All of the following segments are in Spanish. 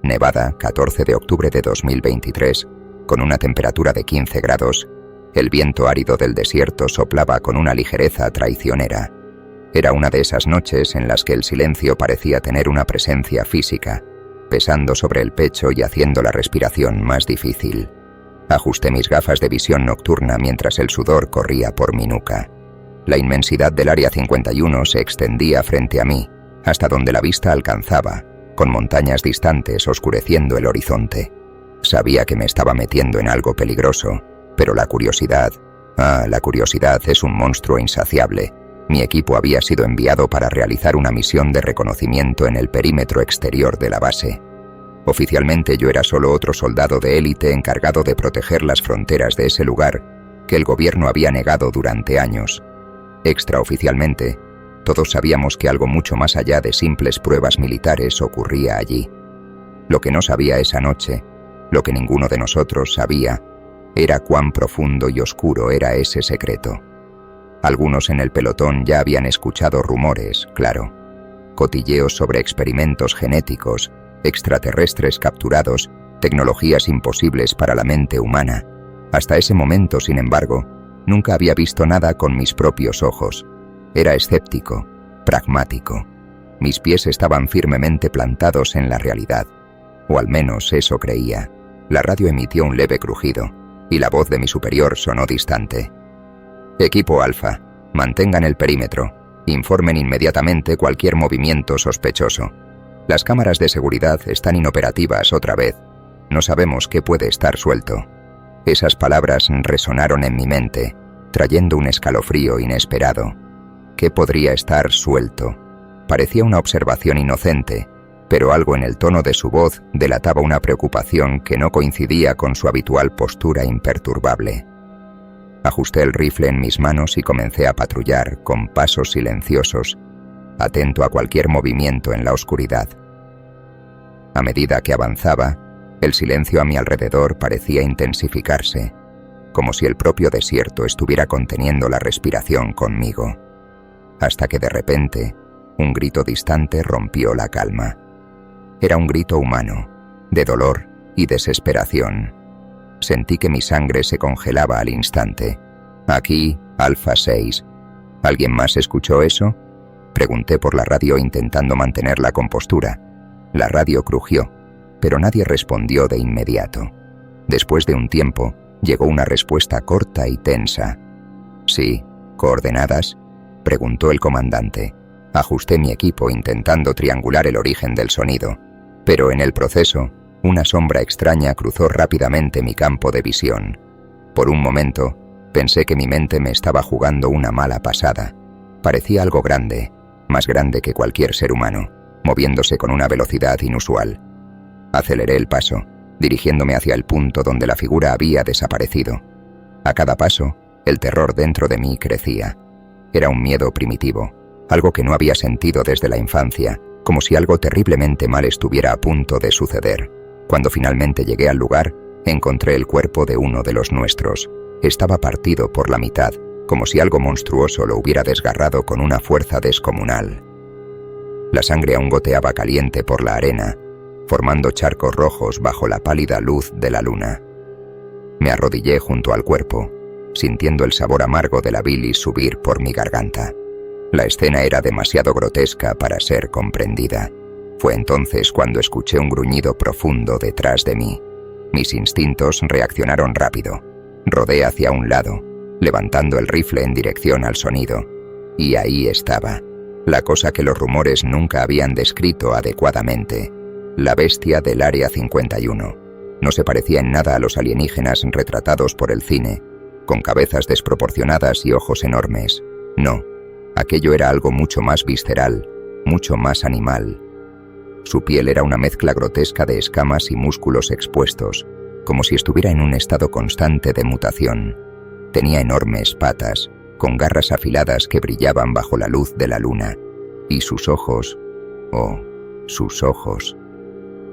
Nevada, 14 de octubre de 2023, con una temperatura de 15 grados, el viento árido del desierto soplaba con una ligereza traicionera. Era una de esas noches en las que el silencio parecía tener una presencia física, pesando sobre el pecho y haciendo la respiración más difícil. Ajusté mis gafas de visión nocturna mientras el sudor corría por mi nuca. La inmensidad del Área 51 se extendía frente a mí, hasta donde la vista alcanzaba, con montañas distantes oscureciendo el horizonte. Sabía que me estaba metiendo en algo peligroso, pero la curiosidad es un monstruo insaciable. Mi equipo había sido enviado para realizar una misión de reconocimiento en el perímetro exterior de la base. Oficialmente yo era solo otro soldado de élite encargado de proteger las fronteras de ese lugar que el gobierno había negado durante años. Extraoficialmente, todos sabíamos que algo mucho más allá de simples pruebas militares ocurría allí. Lo que no sabía esa noche, lo que ninguno de nosotros sabía, era cuán profundo y oscuro era ese secreto. Algunos en el pelotón ya habían escuchado rumores, claro, cotilleos sobre experimentos genéticos, extraterrestres capturados, tecnologías imposibles para la mente humana. Hasta ese momento, sin embargo, nunca había visto nada con mis propios ojos. Era escéptico, pragmático. Mis pies estaban firmemente plantados en la realidad, o al menos eso creía. La radio emitió un leve crujido, y la voz de mi superior sonó distante. Equipo Alfa, mantengan el perímetro. Informen inmediatamente cualquier movimiento sospechoso. Las cámaras de seguridad están inoperativas otra vez. No sabemos qué puede estar suelto. Esas palabras resonaron en mi mente, trayendo un escalofrío inesperado. ¿Qué podría estar suelto? Parecía una observación inocente, pero algo en el tono de su voz delataba una preocupación que no coincidía con su habitual postura imperturbable. Ajusté el rifle en mis manos y comencé a patrullar con pasos silenciosos, atento a cualquier movimiento en la oscuridad. A medida que avanzaba, el silencio a mi alrededor parecía intensificarse, como si el propio desierto estuviera conteniendo la respiración conmigo, hasta que de repente, un grito distante rompió la calma. Era un grito humano, de dolor y desesperación. Sentí que mi sangre se congelaba al instante. Aquí, Alfa 6. ¿Alguien más escuchó eso? Pregunté por la radio intentando mantener la compostura. La radio crujió, pero nadie respondió de inmediato. Después de un tiempo, llegó una respuesta corta y tensa. «Sí, ¿coordenadas?», preguntó el comandante. Ajusté mi equipo intentando triangular el origen del sonido, pero en el proceso, una sombra extraña cruzó rápidamente mi campo de visión. Por un momento, pensé que mi mente me estaba jugando una mala pasada. Parecía algo grande, más grande que cualquier ser humano, moviéndose con una velocidad inusual. Aceleré el paso, dirigiéndome hacia el punto donde la figura había desaparecido. A cada paso, el terror dentro de mí crecía. Era un miedo primitivo, algo que no había sentido desde la infancia, como si algo terriblemente mal estuviera a punto de suceder. Cuando finalmente llegué al lugar, encontré el cuerpo de uno de los nuestros. Estaba partido por la mitad, como si algo monstruoso lo hubiera desgarrado con una fuerza descomunal. La sangre aún goteaba caliente por la arena, formando charcos rojos bajo la pálida luz de la luna. Me arrodillé junto al cuerpo, sintiendo el sabor amargo de la bilis subir por mi garganta. La escena era demasiado grotesca para ser comprendida. Fue entonces cuando escuché un gruñido profundo detrás de mí. Mis instintos reaccionaron rápido. Rodé hacia un lado, levantando el rifle en dirección al sonido. Y ahí estaba, la cosa que los rumores nunca habían descrito adecuadamente. La bestia del Área 51. No se parecía en nada a los alienígenas retratados por el cine, con cabezas desproporcionadas y ojos enormes. No, aquello era algo mucho más visceral, mucho más animal. Su piel era una mezcla grotesca de escamas y músculos expuestos, como si estuviera en un estado constante de mutación. Tenía enormes patas, con garras afiladas que brillaban bajo la luz de la luna, y sus ojos, sus ojos,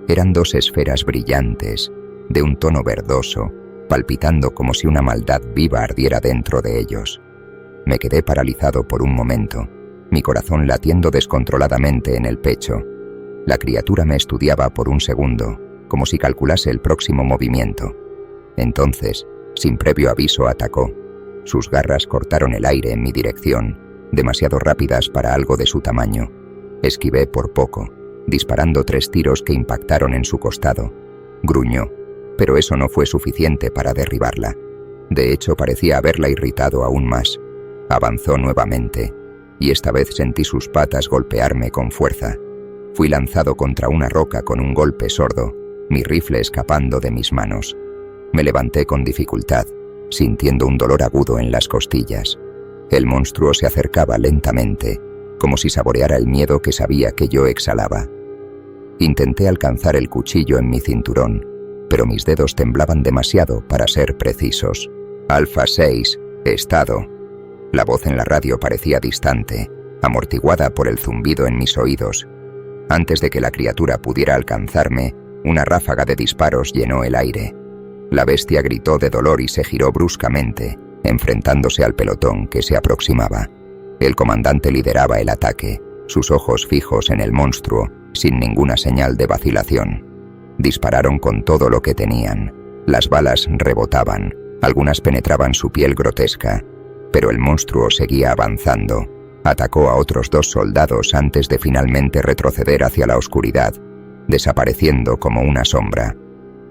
eran dos esferas brillantes, de un tono verdoso, palpitando como si una maldad viva ardiera dentro de ellos. Me quedé paralizado por un momento, mi corazón latiendo descontroladamente en el pecho. La criatura me estudiaba por un segundo, como si calculase el próximo movimiento. Entonces, sin previo aviso, atacó. Sus garras cortaron el aire en mi dirección, demasiado rápidas para algo de su tamaño. Esquivé por poco, disparando 3 tiros que impactaron en su costado. Gruñó, pero eso no fue suficiente para derribarla. De hecho, parecía haberla irritado aún más. Avanzó nuevamente, y esta vez sentí sus patas golpearme con fuerza. Fui lanzado contra una roca con un golpe sordo, mi rifle escapando de mis manos. Me levanté con dificultad, sintiendo un dolor agudo en las costillas. El monstruo se acercaba lentamente, como si saboreara el miedo que sabía que yo exhalaba. Intenté alcanzar el cuchillo en mi cinturón, pero mis dedos temblaban demasiado para ser precisos. Alfa 6, estado. La voz en la radio parecía distante, amortiguada por el zumbido en mis oídos. Antes de que la criatura pudiera alcanzarme, una ráfaga de disparos llenó el aire. La bestia gritó de dolor y se giró bruscamente, enfrentándose al pelotón que se aproximaba. El comandante lideraba el ataque, sus ojos fijos en el monstruo, sin ninguna señal de vacilación. Dispararon con todo lo que tenían. Las balas rebotaban, algunas penetraban su piel grotesca, pero el monstruo seguía avanzando. Atacó a otros 2 soldados antes de finalmente retroceder hacia la oscuridad, desapareciendo como una sombra.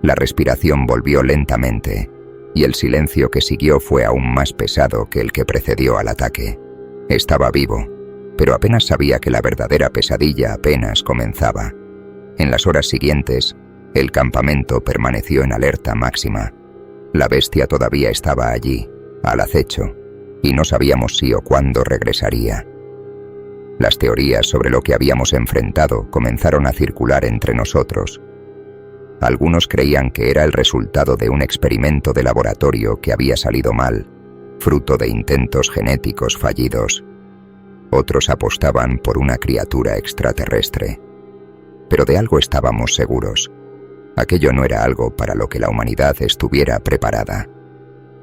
La respiración volvió lentamente, y el silencio que siguió fue aún más pesado que el que precedió al ataque. Estaba vivo, pero apenas sabía que la verdadera pesadilla apenas comenzaba. En las horas siguientes, el campamento permaneció en alerta máxima. La bestia todavía estaba allí, al acecho, y no sabíamos si o cuándo regresaría. Las teorías sobre lo que habíamos enfrentado comenzaron a circular entre nosotros. Algunos creían que era el resultado de un experimento de laboratorio que había salido mal, fruto de intentos genéticos fallidos. Otros apostaban por una criatura extraterrestre. Pero de algo estábamos seguros. Aquello no era algo para lo que la humanidad estuviera preparada.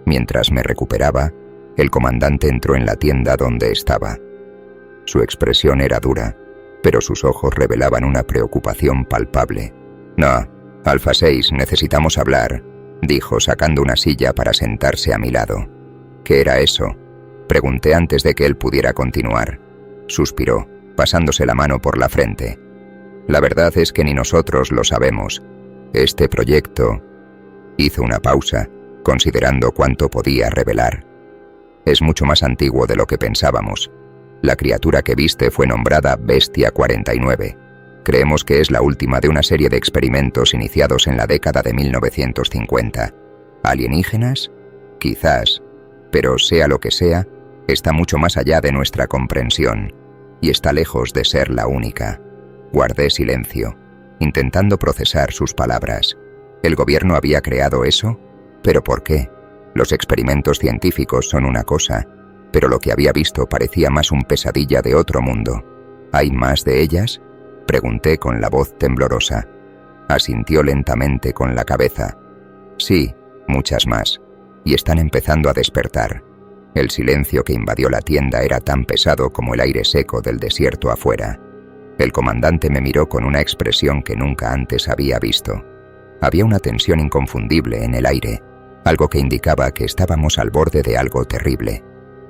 Mientras me recuperaba, el comandante entró en la tienda donde estaba. Su expresión era dura, pero sus ojos revelaban una preocupación palpable. «No, Alfa 6, necesitamos hablar», dijo sacando una silla para sentarse a mi lado. «¿Qué era eso?», pregunté antes de que él pudiera continuar. Suspiró, pasándose la mano por la frente. «La verdad es que ni nosotros lo sabemos. Este proyecto…» Hizo una pausa, considerando cuánto podía revelar. «Es mucho más antiguo de lo que pensábamos. La criatura que viste fue nombrada Bestia 49. Creemos que es la última de una serie de experimentos iniciados en la década de 1950. ¿Alienígenas? Quizás. Pero sea lo que sea, está mucho más allá de nuestra comprensión, y está lejos de ser la única». Guardé silencio, intentando procesar sus palabras. ¿El gobierno había creado eso? ¿Pero por qué? Los experimentos científicos son una cosa, pero lo que había visto parecía más un pesadilla de otro mundo. ¿Hay más de ellas?, pregunté con la voz temblorosa. Asintió lentamente con la cabeza. «Sí, muchas más, y están empezando a despertar». El silencio que invadió la tienda era tan pesado como el aire seco del desierto afuera. El comandante me miró con una expresión que nunca antes había visto. Había una tensión inconfundible en el aire, algo que indicaba que estábamos al borde de algo terrible.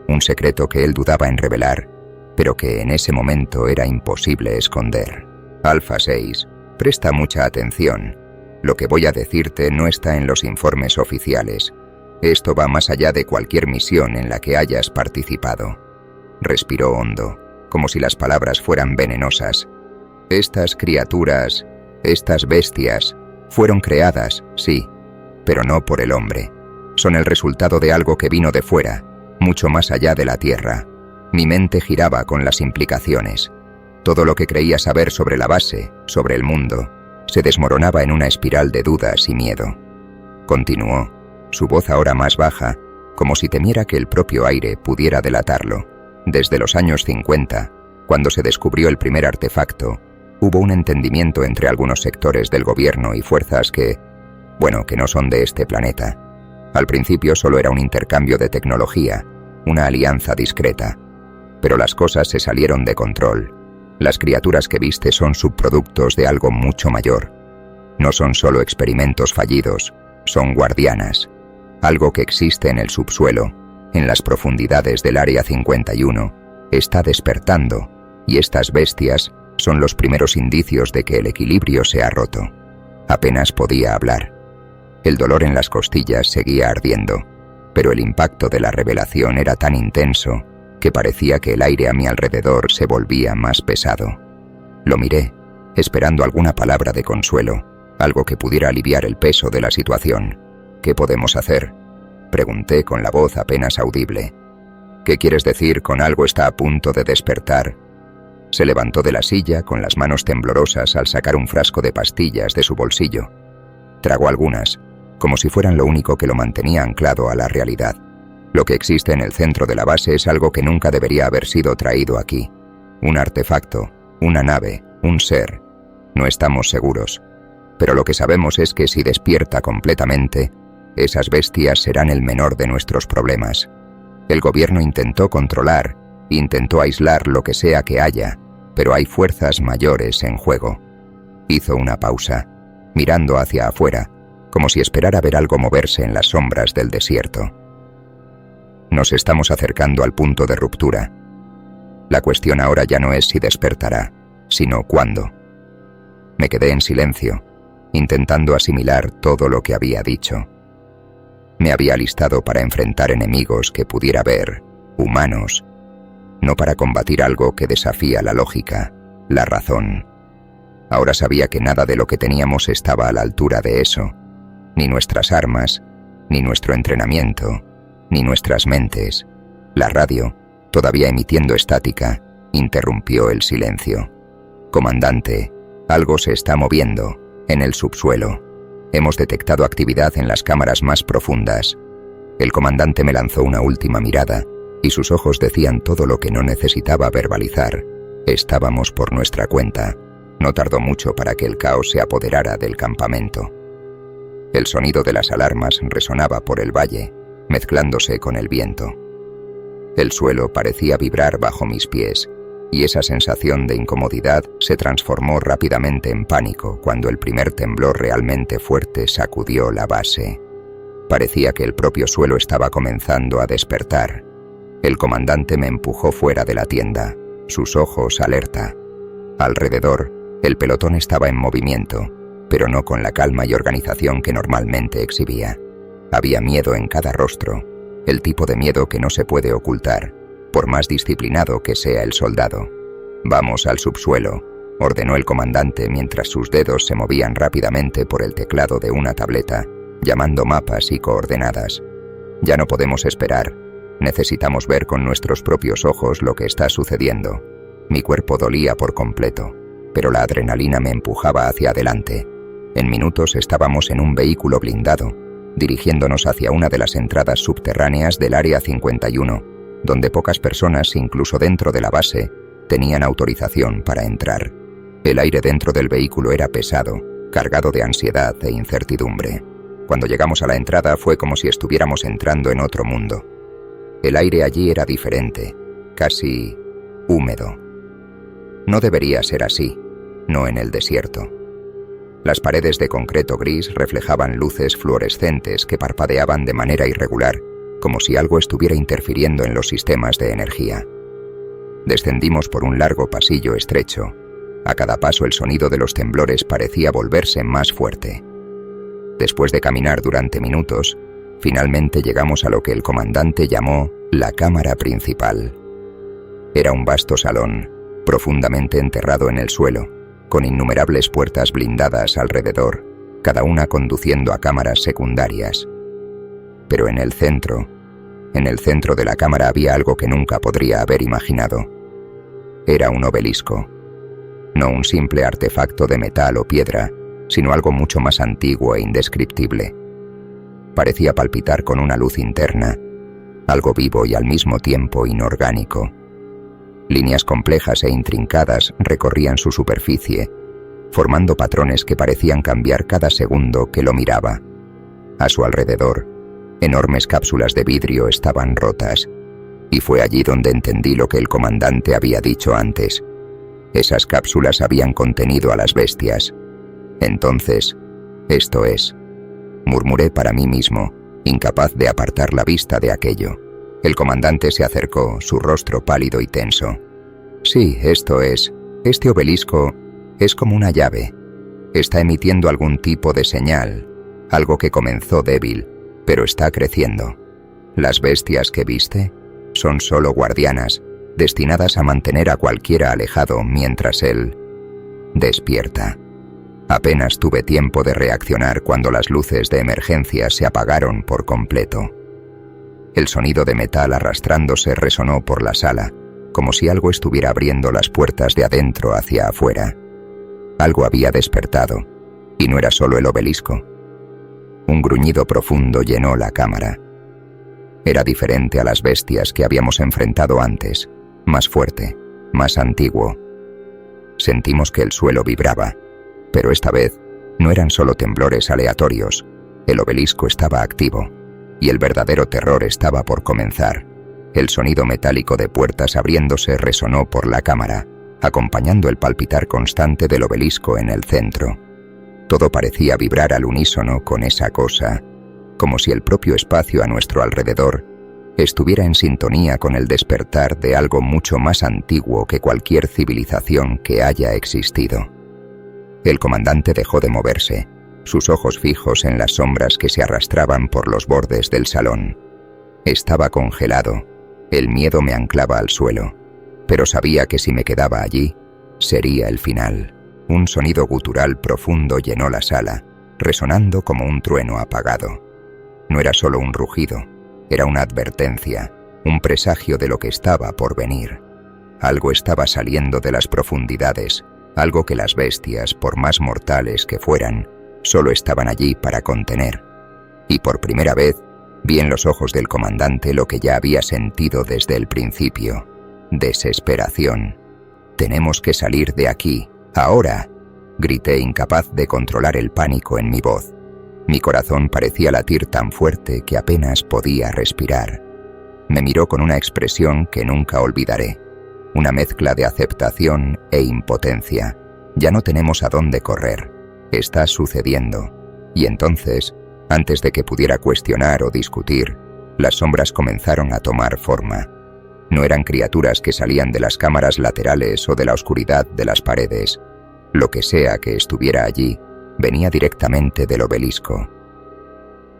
Un secreto que él dudaba en revelar, pero que en ese momento era imposible esconder. Alfa 6, presta mucha atención. Lo que voy a decirte no está en los informes oficiales. Esto va más allá de cualquier misión en la que hayas participado. Respiró hondo, como si las palabras fueran venenosas. Estas criaturas, estas bestias, fueron creadas, sí, pero no por el hombre. Son el resultado de algo que vino de fuera, mucho más allá de la Tierra. Mi mente giraba con las implicaciones. Todo lo que creía saber sobre la base, sobre el mundo, se desmoronaba en una espiral de dudas y miedo. Continuó, su voz ahora más baja, como si temiera que el propio aire pudiera delatarlo. Desde los años 50, cuando se descubrió el primer artefacto, hubo un entendimiento entre algunos sectores del gobierno y fuerzas que no son de este planeta. Al principio solo era un intercambio de tecnología, una alianza discreta. Pero las cosas se salieron de control. Las criaturas que viste son subproductos de algo mucho mayor. No son solo experimentos fallidos, son guardianas. Algo que existe en el subsuelo, en las profundidades del Área 51, está despertando, y estas bestias son los primeros indicios de que el equilibrio se ha roto. Apenas podía hablar. El dolor en las costillas seguía ardiendo, pero el impacto de la revelación era tan intenso que parecía que el aire a mi alrededor se volvía más pesado. Lo miré, esperando alguna palabra de consuelo, algo que pudiera aliviar el peso de la situación. «¿Qué podemos hacer?», pregunté con la voz apenas audible. «¿Qué quieres decir con algo está a punto de despertar?». Se levantó de la silla con las manos temblorosas al sacar un frasco de pastillas de su bolsillo. Tragó algunas, como si fueran lo único que lo mantenía anclado a la realidad. Lo que existe en el centro de la base es algo que nunca debería haber sido traído aquí. Un artefacto, una nave, un ser. No estamos seguros. Pero lo que sabemos es que si despierta completamente, esas bestias serán el menor de nuestros problemas. El gobierno intentó controlar, intentó aislar lo que sea que haya, pero hay fuerzas mayores en juego. Hizo una pausa, mirando hacia afuera, como si esperara ver algo moverse en las sombras del desierto. Nos estamos acercando al punto de ruptura. La cuestión ahora ya no es si despertará, sino cuándo. Me quedé en silencio, intentando asimilar todo lo que había dicho. Me había alistado para enfrentar enemigos que pudiera ver, humanos, no para combatir algo que desafía la lógica, la razón. Ahora sabía que nada de lo que teníamos estaba a la altura de eso, ni nuestras armas, ni nuestro entrenamiento, ni nuestras mentes. La radio, todavía emitiendo estática, interrumpió el silencio. «Comandante, algo se está moviendo, en el subsuelo. Hemos detectado actividad en las cámaras más profundas». El comandante me lanzó una última mirada, y sus ojos decían todo lo que no necesitaba verbalizar. Estábamos por nuestra cuenta. No tardó mucho para que el caos se apoderara del campamento. El sonido de las alarmas resonaba por el valle, mezclándose con el viento. El suelo parecía vibrar bajo mis pies, y esa sensación de incomodidad se transformó rápidamente en pánico cuando el primer temblor realmente fuerte sacudió la base. Parecía que el propio suelo estaba comenzando a despertar. El comandante me empujó fuera de la tienda, sus ojos alerta. Alrededor, el pelotón estaba en movimiento, pero no con la calma y organización que normalmente exhibía. Había miedo en cada rostro, el tipo de miedo que no se puede ocultar, por más disciplinado que sea el soldado. «Vamos al subsuelo», ordenó el comandante mientras sus dedos se movían rápidamente por el teclado de una tableta, llamando mapas y coordenadas. «Ya no podemos esperar. Necesitamos ver con nuestros propios ojos lo que está sucediendo». Mi cuerpo dolía por completo, pero la adrenalina me empujaba hacia adelante. En minutos estábamos en un vehículo blindado, dirigiéndonos hacia una de las entradas subterráneas del Área 51, donde pocas personas, incluso dentro de la base, tenían autorización para entrar. El aire dentro del vehículo era pesado, cargado de ansiedad e incertidumbre. Cuando llegamos a la entrada fue como si estuviéramos entrando en otro mundo. El aire allí era diferente, casi húmedo. No debería ser así, no en el desierto. Las paredes de concreto gris reflejaban luces fluorescentes que parpadeaban de manera irregular, como si algo estuviera interfiriendo en los sistemas de energía. Descendimos por un largo pasillo estrecho. A cada paso el sonido de los temblores parecía volverse más fuerte. Después de caminar durante minutos, finalmente llegamos a lo que el comandante llamó la cámara principal. Era un vasto salón, profundamente enterrado en el suelo, con innumerables puertas blindadas alrededor, cada una conduciendo a cámaras secundarias. Pero en el centro de la cámara había algo que nunca podría haber imaginado. Era un obelisco. No un simple artefacto de metal o piedra, sino algo mucho más antiguo e indescriptible. Parecía palpitar con una luz interna, algo vivo y al mismo tiempo inorgánico. Líneas complejas e intrincadas recorrían su superficie, formando patrones que parecían cambiar cada segundo que lo miraba. A su alrededor, enormes cápsulas de vidrio estaban rotas, y fue allí donde entendí lo que el comandante había dicho antes. Esas cápsulas habían contenido a las bestias. Entonces, esto es, murmuré para mí mismo, incapaz de apartar la vista de aquello. El comandante se acercó, su rostro pálido y tenso. Sí, esto es. Este obelisco es como una llave. Está emitiendo algún tipo de señal, algo que comenzó débil, pero está creciendo. Las bestias que viste son solo guardianas, destinadas a mantener a cualquiera alejado mientras él despierta. Apenas tuve tiempo de reaccionar cuando las luces de emergencia se apagaron por completo. El sonido de metal arrastrándose resonó por la sala, como si algo estuviera abriendo las puertas de adentro hacia afuera. Algo había despertado, y no era solo el obelisco. Un gruñido profundo llenó la cámara. Era diferente a las bestias que habíamos enfrentado antes, más fuerte, más antiguo. Sentimos que el suelo vibraba, pero esta vez no eran solo temblores aleatorios. El obelisco estaba activo, y el verdadero terror estaba por comenzar. El sonido metálico de puertas abriéndose resonó por la cámara, acompañando el palpitar constante del obelisco en el centro. Todo parecía vibrar al unísono con esa cosa, como si el propio espacio a nuestro alrededor estuviera en sintonía con el despertar de algo mucho más antiguo que cualquier civilización que haya existido. El comandante dejó de moverse, sus ojos fijos en las sombras que se arrastraban por los bordes del salón. Estaba congelado, el miedo me anclaba al suelo, pero sabía que si me quedaba allí, sería el final. Un sonido gutural profundo llenó la sala, resonando como un trueno apagado. No era solo un rugido, era una advertencia, un presagio de lo que estaba por venir. Algo estaba saliendo de las profundidades, algo que las bestias, por más mortales que fueran, solo estaban allí para contener. Y por primera vez, vi en los ojos del comandante lo que ya había sentido desde el principio: desesperación. «Tenemos que salir de aquí, ahora», grité, incapaz de controlar el pánico en mi voz. Mi corazón parecía latir tan fuerte que apenas podía respirar. Me miró con una expresión que nunca olvidaré, una mezcla de aceptación e impotencia. «Ya no tenemos a dónde correr. Está sucediendo». Y entonces, antes de que pudiera cuestionar o discutir, las sombras comenzaron a tomar forma. No eran criaturas que salían de las cámaras laterales o de la oscuridad de las paredes. Lo que sea que estuviera allí, venía directamente del obelisco.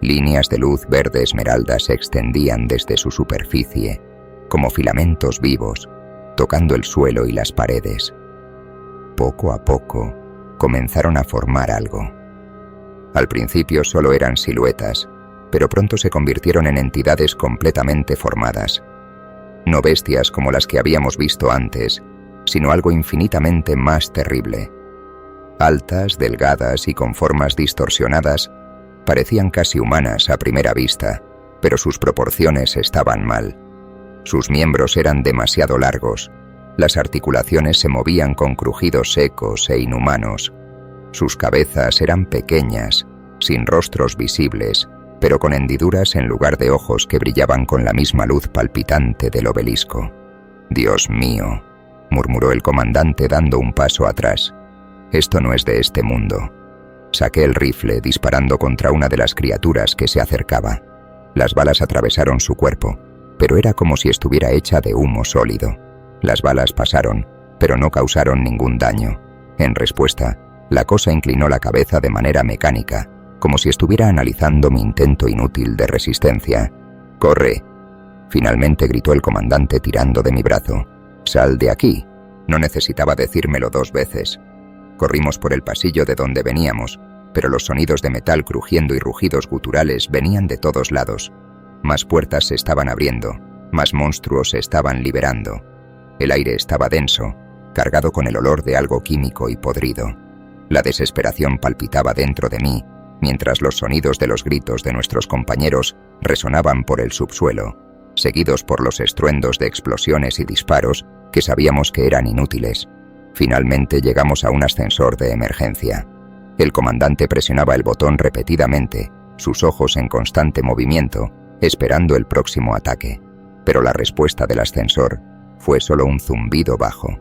Líneas de luz verde esmeralda se extendían desde su superficie, como filamentos vivos, tocando el suelo y las paredes. Poco a poco, comenzaron a formar algo. Al principio solo eran siluetas, pero pronto se convirtieron en entidades completamente formadas. No bestias como las que habíamos visto antes, sino algo infinitamente más terrible. Altas, delgadas y con formas distorsionadas, parecían casi humanas a primera vista, pero sus proporciones estaban mal. Sus miembros eran demasiado largos, las articulaciones se movían con crujidos secos e inhumanos. Sus cabezas eran pequeñas, sin rostros visibles, pero con hendiduras en lugar de ojos que brillaban con la misma luz palpitante del obelisco. «Dios mío», murmuró el comandante dando un paso atrás. «Esto no es de este mundo». Saqué el rifle disparando contra una de las criaturas que se acercaba. Las balas atravesaron su cuerpo, pero era como si estuviera hecha de humo sólido. Las balas pasaron, pero no causaron ningún daño. En respuesta, la cosa inclinó la cabeza de manera mecánica, como si estuviera analizando mi intento inútil de resistencia. «¡Corre!», finalmente gritó el comandante tirando de mi brazo. «¡Sal de aquí!». No necesitaba decírmelo 2 veces. Corrimos por el pasillo de donde veníamos, pero los sonidos de metal crujiendo y rugidos guturales venían de todos lados. Más puertas se estaban abriendo, más monstruos se estaban liberando. El aire estaba denso, cargado con el olor de algo químico y podrido. La desesperación palpitaba dentro de mí, mientras los sonidos de los gritos de nuestros compañeros resonaban por el subsuelo, seguidos por los estruendos de explosiones y disparos que sabíamos que eran inútiles. Finalmente llegamos a un ascensor de emergencia. El comandante presionaba el botón repetidamente, sus ojos en constante movimiento, esperando el próximo ataque. Pero la respuesta del ascensor fue solo un zumbido bajo.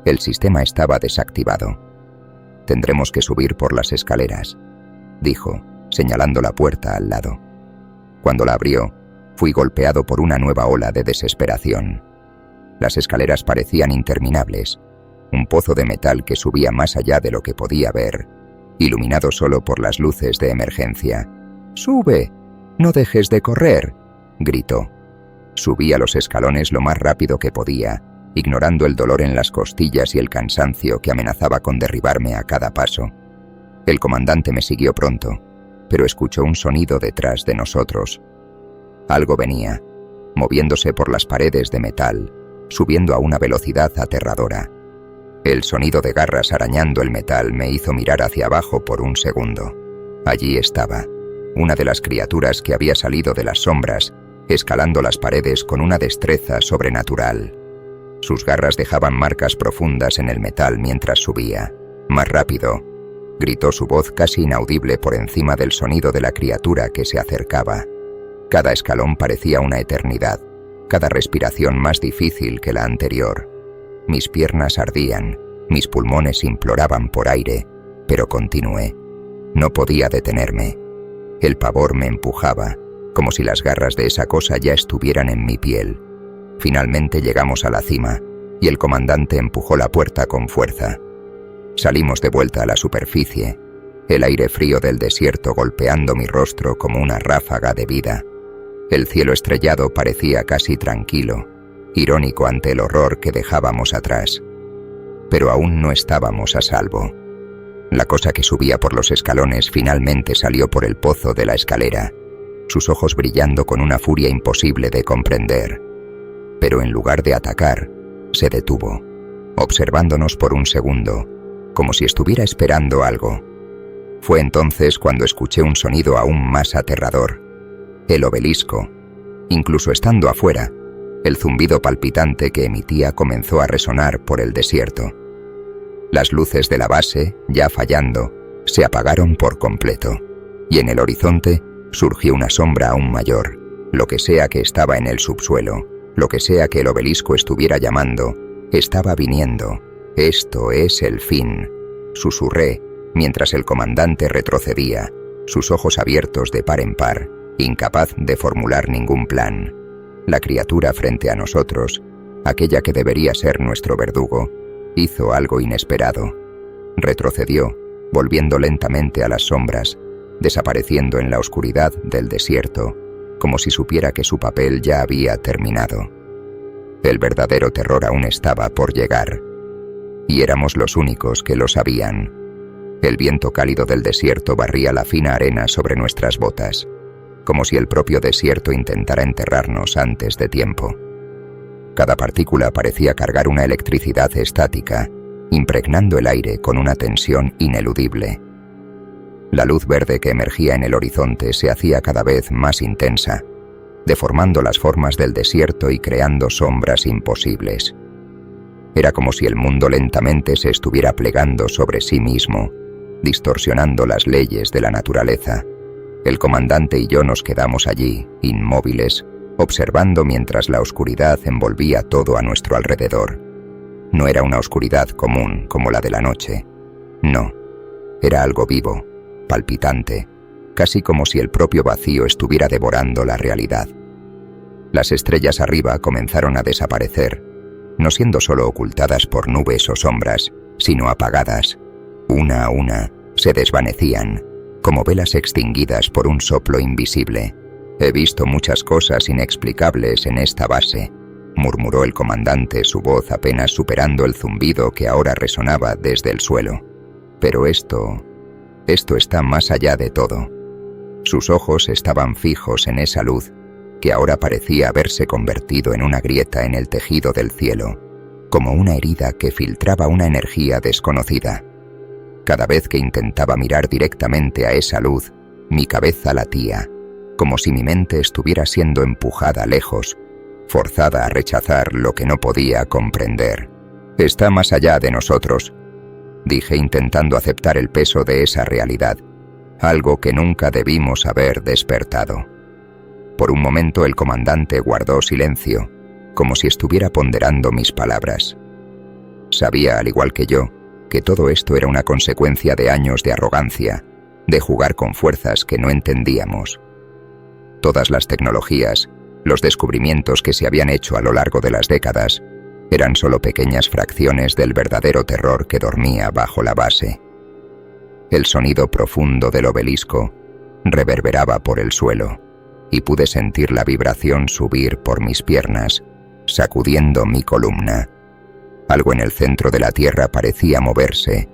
El sistema estaba desactivado. «Tendremos que subir por las escaleras», dijo, señalando la puerta al lado. Cuando la abrió, fui golpeado por una nueva ola de desesperación. Las escaleras parecían interminables, un pozo de metal que subía más allá de lo que podía ver, iluminado solo por las luces de emergencia. «¡Sube! ¡No dejes de correr!», gritó. Subí a los escalones lo más rápido que podía, ignorando el dolor en las costillas y el cansancio que amenazaba con derribarme a cada paso. El comandante me siguió pronto, pero escuchó un sonido detrás de nosotros. Algo venía, moviéndose por las paredes de metal, subiendo a una velocidad aterradora. El sonido de garras arañando el metal me hizo mirar hacia abajo por un segundo. Allí estaba, una de las criaturas que había salido de las sombras, escalando las paredes con una destreza sobrenatural. Sus garras dejaban marcas profundas en el metal mientras subía. «¡Más rápido!», gritó su voz casi inaudible por encima del sonido de la criatura que se acercaba. Cada escalón parecía una eternidad, cada respiración más difícil que la anterior. Mis piernas ardían, mis pulmones imploraban por aire, pero continué. No podía detenerme. El pavor me empujaba, como si las garras de esa cosa ya estuvieran en mi piel. Finalmente llegamos a la cima, y el comandante empujó la puerta con fuerza. Salimos de vuelta a la superficie, el aire frío del desierto golpeando mi rostro como una ráfaga de vida. El cielo estrellado parecía casi tranquilo, irónico ante el horror que dejábamos atrás. Pero aún no estábamos a salvo. La cosa que subía por los escalones finalmente salió por el pozo de la escalera, sus ojos brillando con una furia imposible de comprender. Pero en lugar de atacar, se detuvo, observándonos por un segundo, como si estuviera esperando algo. Fue entonces cuando escuché un sonido aún más aterrador. El obelisco. Incluso estando afuera, el zumbido palpitante que emitía comenzó a resonar por el desierto. Las luces de la base, ya fallando, se apagaron por completo, y en el horizonte surgió una sombra aún mayor. Lo que sea que estaba en el subsuelo, lo que sea que el obelisco estuviera llamando, estaba viniendo. «Esto es el fin», susurré, mientras el comandante retrocedía, sus ojos abiertos de par en par, incapaz de formular ningún plan. La criatura frente a nosotros, aquella que debería ser nuestro verdugo, hizo algo inesperado. Retrocedió, volviendo lentamente a las sombras, desapareciendo en la oscuridad del desierto, como si supiera que su papel ya había terminado. El verdadero terror aún estaba por llegar, y éramos los únicos que lo sabían. El viento cálido del desierto barría la fina arena sobre nuestras botas, como si el propio desierto intentara enterrarnos antes de tiempo. Cada partícula parecía cargar una electricidad estática, impregnando el aire con una tensión ineludible. La luz verde que emergía en el horizonte se hacía cada vez más intensa, deformando las formas del desierto y creando sombras imposibles. Era como si el mundo lentamente se estuviera plegando sobre sí mismo, distorsionando las leyes de la naturaleza. El comandante y yo nos quedamos allí, inmóviles, observando mientras la oscuridad envolvía todo a nuestro alrededor. No era una oscuridad común como la de la noche. No, era algo vivo, palpitante, casi como si el propio vacío estuviera devorando la realidad. Las estrellas arriba comenzaron a desaparecer, no siendo solo ocultadas por nubes o sombras, sino apagadas. Una a una, se desvanecían, como velas extinguidas por un soplo invisible. «He visto muchas cosas inexplicables en esta base», murmuró el comandante, su voz apenas superando el zumbido que ahora resonaba desde el suelo. «Pero esto está más allá de todo». Sus ojos estaban fijos en esa luz, que ahora parecía haberse convertido en una grieta en el tejido del cielo, como una herida que filtraba una energía desconocida. Cada vez que intentaba mirar directamente a esa luz, mi cabeza latía, como si mi mente estuviera siendo empujada lejos, forzada a rechazar lo que no podía comprender. «Está más allá de nosotros», dije intentando aceptar el peso de esa realidad, algo que nunca debimos haber despertado. Por un momento el comandante guardó silencio, como si estuviera ponderando mis palabras. Sabía, al igual que yo, que todo esto era una consecuencia de años de arrogancia, de jugar con fuerzas que no entendíamos. Todas las tecnologías, los descubrimientos que se habían hecho a lo largo de las décadas, eran solo pequeñas fracciones del verdadero terror que dormía bajo la base. El sonido profundo del obelisco reverberaba por el suelo, y pude sentir la vibración subir por mis piernas, sacudiendo mi columna. Algo en el centro de la tierra parecía moverse,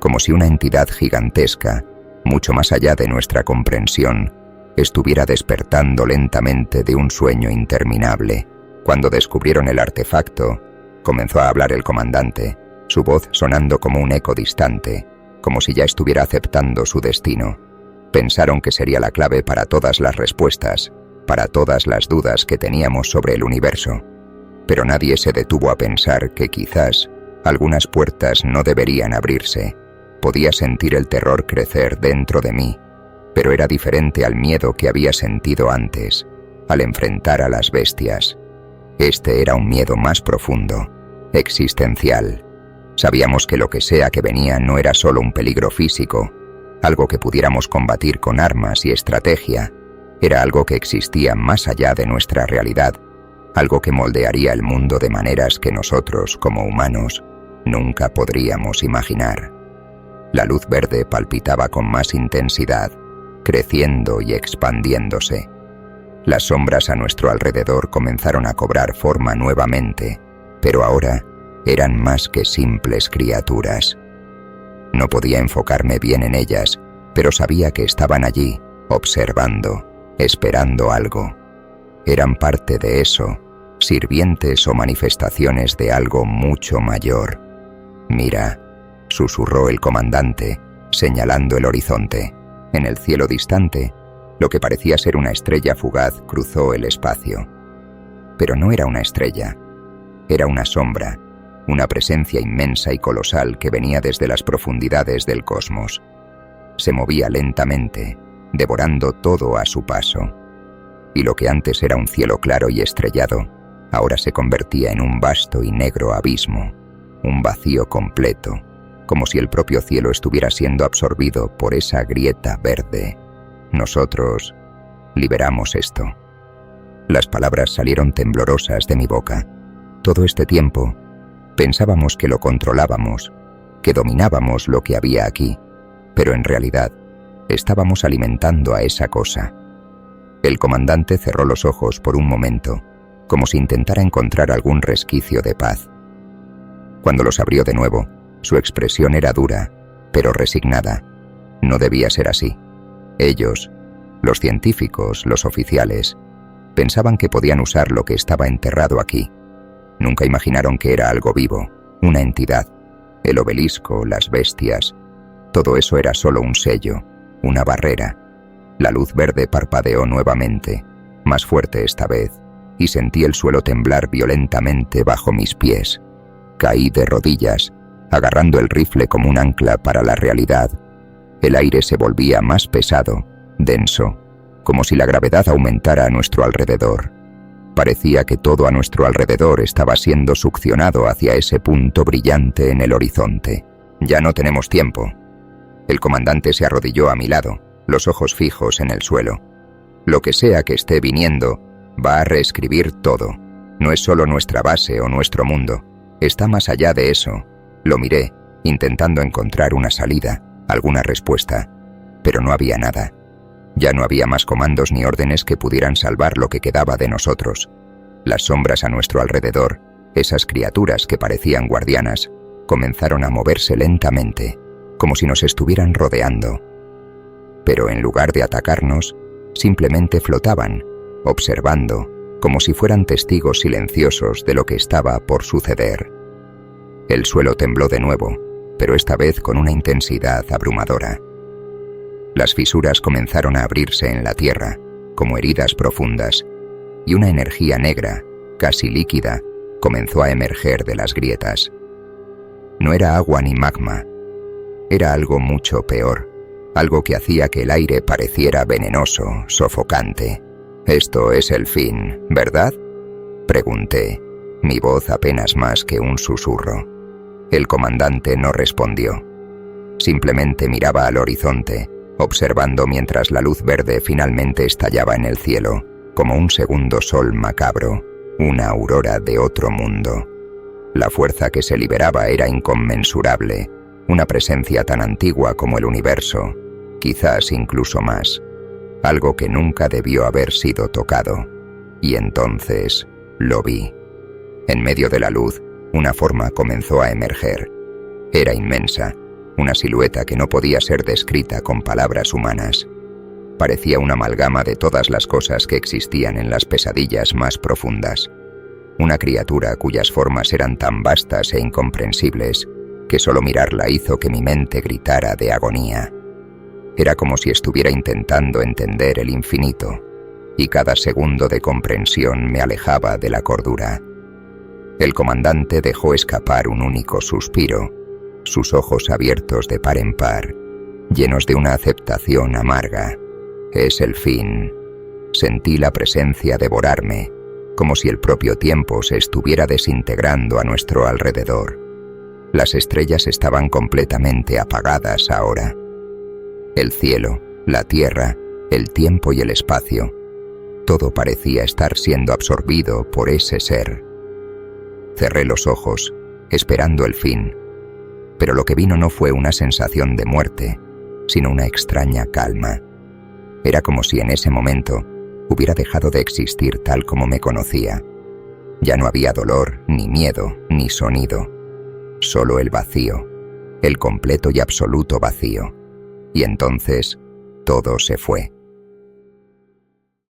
como si una entidad gigantesca, mucho más allá de nuestra comprensión, estuviera despertando lentamente de un sueño interminable. Cuando descubrieron el artefacto, comenzó a hablar el comandante, su voz sonando como un eco distante, como si ya estuviera aceptando su destino. Pensaron que sería la clave para todas las respuestas, para todas las dudas que teníamos sobre el universo. Pero nadie se detuvo a pensar que quizás algunas puertas no deberían abrirse. Podía sentir el terror crecer dentro de mí, pero era diferente al miedo que había sentido antes, al enfrentar a las bestias. Este era un miedo más profundo, existencial. Sabíamos que lo que sea que venía no era solo un peligro físico, algo que pudiéramos combatir con armas y estrategia. Era algo que existía más allá de nuestra realidad, algo que moldearía el mundo de maneras que nosotros, como humanos, nunca podríamos imaginar. La luz verde palpitaba con más intensidad, creciendo y expandiéndose. Las sombras a nuestro alrededor comenzaron a cobrar forma nuevamente, pero ahora eran más que simples criaturas. No podía enfocarme bien en ellas, pero sabía que estaban allí, observando, esperando algo. Eran parte de eso, sirvientes o manifestaciones de algo mucho mayor. «Mira», susurró el comandante, señalando el horizonte. En el cielo distante, lo que parecía ser una estrella fugaz cruzó el espacio. Pero no era una estrella, era una sombra, una presencia inmensa y colosal que venía desde las profundidades del cosmos. Se movía lentamente, devorando todo a su paso. Y lo que antes era un cielo claro y estrellado, ahora se convertía en un vasto y negro abismo, un vacío completo, como si el propio cielo estuviera siendo absorbido por esa grieta verde. Nosotros liberamos esto. Las palabras salieron temblorosas de mi boca. Todo este tiempo pensábamos que lo controlábamos, que dominábamos lo que había aquí, pero en realidad estábamos alimentando a esa cosa. El comandante cerró los ojos por un momento, como si intentara encontrar algún resquicio de paz. Cuando los abrió de nuevo, su expresión era dura, pero resignada. No debía ser así. Ellos, los científicos, los oficiales, pensaban que podían usar lo que estaba enterrado aquí. Nunca imaginaron que era algo vivo, una entidad. El obelisco, las bestias, todo eso era solo un sello, una barrera. La luz verde parpadeó nuevamente, más fuerte esta vez, y sentí el suelo temblar violentamente bajo mis pies. Caí de rodillas, agarrando el rifle como un ancla para la realidad. El aire se volvía más pesado, denso, como si la gravedad aumentara a nuestro alrededor. Parecía que todo a nuestro alrededor estaba siendo succionado hacia ese punto brillante en el horizonte. «Ya no tenemos tiempo». El comandante se arrodilló a mi lado, los ojos fijos en el suelo. «Lo que sea que esté viniendo, va a reescribir todo. No es solo nuestra base o nuestro mundo. Está más allá de eso». Lo miré, intentando encontrar una salida, alguna respuesta, pero no había nada. Ya no había más comandos ni órdenes que pudieran salvar lo que quedaba de nosotros. Las sombras a nuestro alrededor, esas criaturas que parecían guardianas, comenzaron a moverse lentamente, como si nos estuvieran rodeando. Pero en lugar de atacarnos, simplemente flotaban, observando, como si fueran testigos silenciosos de lo que estaba por suceder. El suelo tembló de nuevo, pero esta vez con una intensidad abrumadora. Las fisuras comenzaron a abrirse en la tierra, como heridas profundas, y una energía negra, casi líquida, comenzó a emerger de las grietas. No era agua ni magma, era algo mucho peor, algo que hacía que el aire pareciera venenoso, sofocante. «Esto es el fin, ¿verdad?», pregunté, mi voz apenas más que un susurro. El comandante no respondió. Simplemente miraba al horizonte, observando mientras la luz verde finalmente estallaba en el cielo, como un segundo sol macabro, una aurora de otro mundo. La fuerza que se liberaba era inconmensurable, una presencia tan antigua como el universo, quizás incluso más, algo que nunca debió haber sido tocado. Y entonces lo vi. En medio de la luz, una forma comenzó a emerger. Era inmensa, una silueta que no podía ser descrita con palabras humanas. Parecía una amalgama de todas las cosas que existían en las pesadillas más profundas. Una criatura cuyas formas eran tan vastas e incomprensibles que solo mirarla hizo que mi mente gritara de agonía. Era como si estuviera intentando entender el infinito, y cada segundo de comprensión me alejaba de la cordura. El comandante dejó escapar un único suspiro, sus ojos abiertos de par en par, llenos de una aceptación amarga. Es el fin. Sentí la presencia devorarme, como si el propio tiempo se estuviera desintegrando a nuestro alrededor. Las estrellas estaban completamente apagadas ahora. El cielo, la tierra, el tiempo y el espacio, todo parecía estar siendo absorbido por ese ser. Cerré los ojos, esperando el fin, pero lo que vino no fue una sensación de muerte, sino una extraña calma. Era como si en ese momento hubiera dejado de existir tal como me conocía. Ya no había dolor, ni miedo, ni sonido. Solo el vacío, el completo y absoluto vacío. Y entonces todo se fue.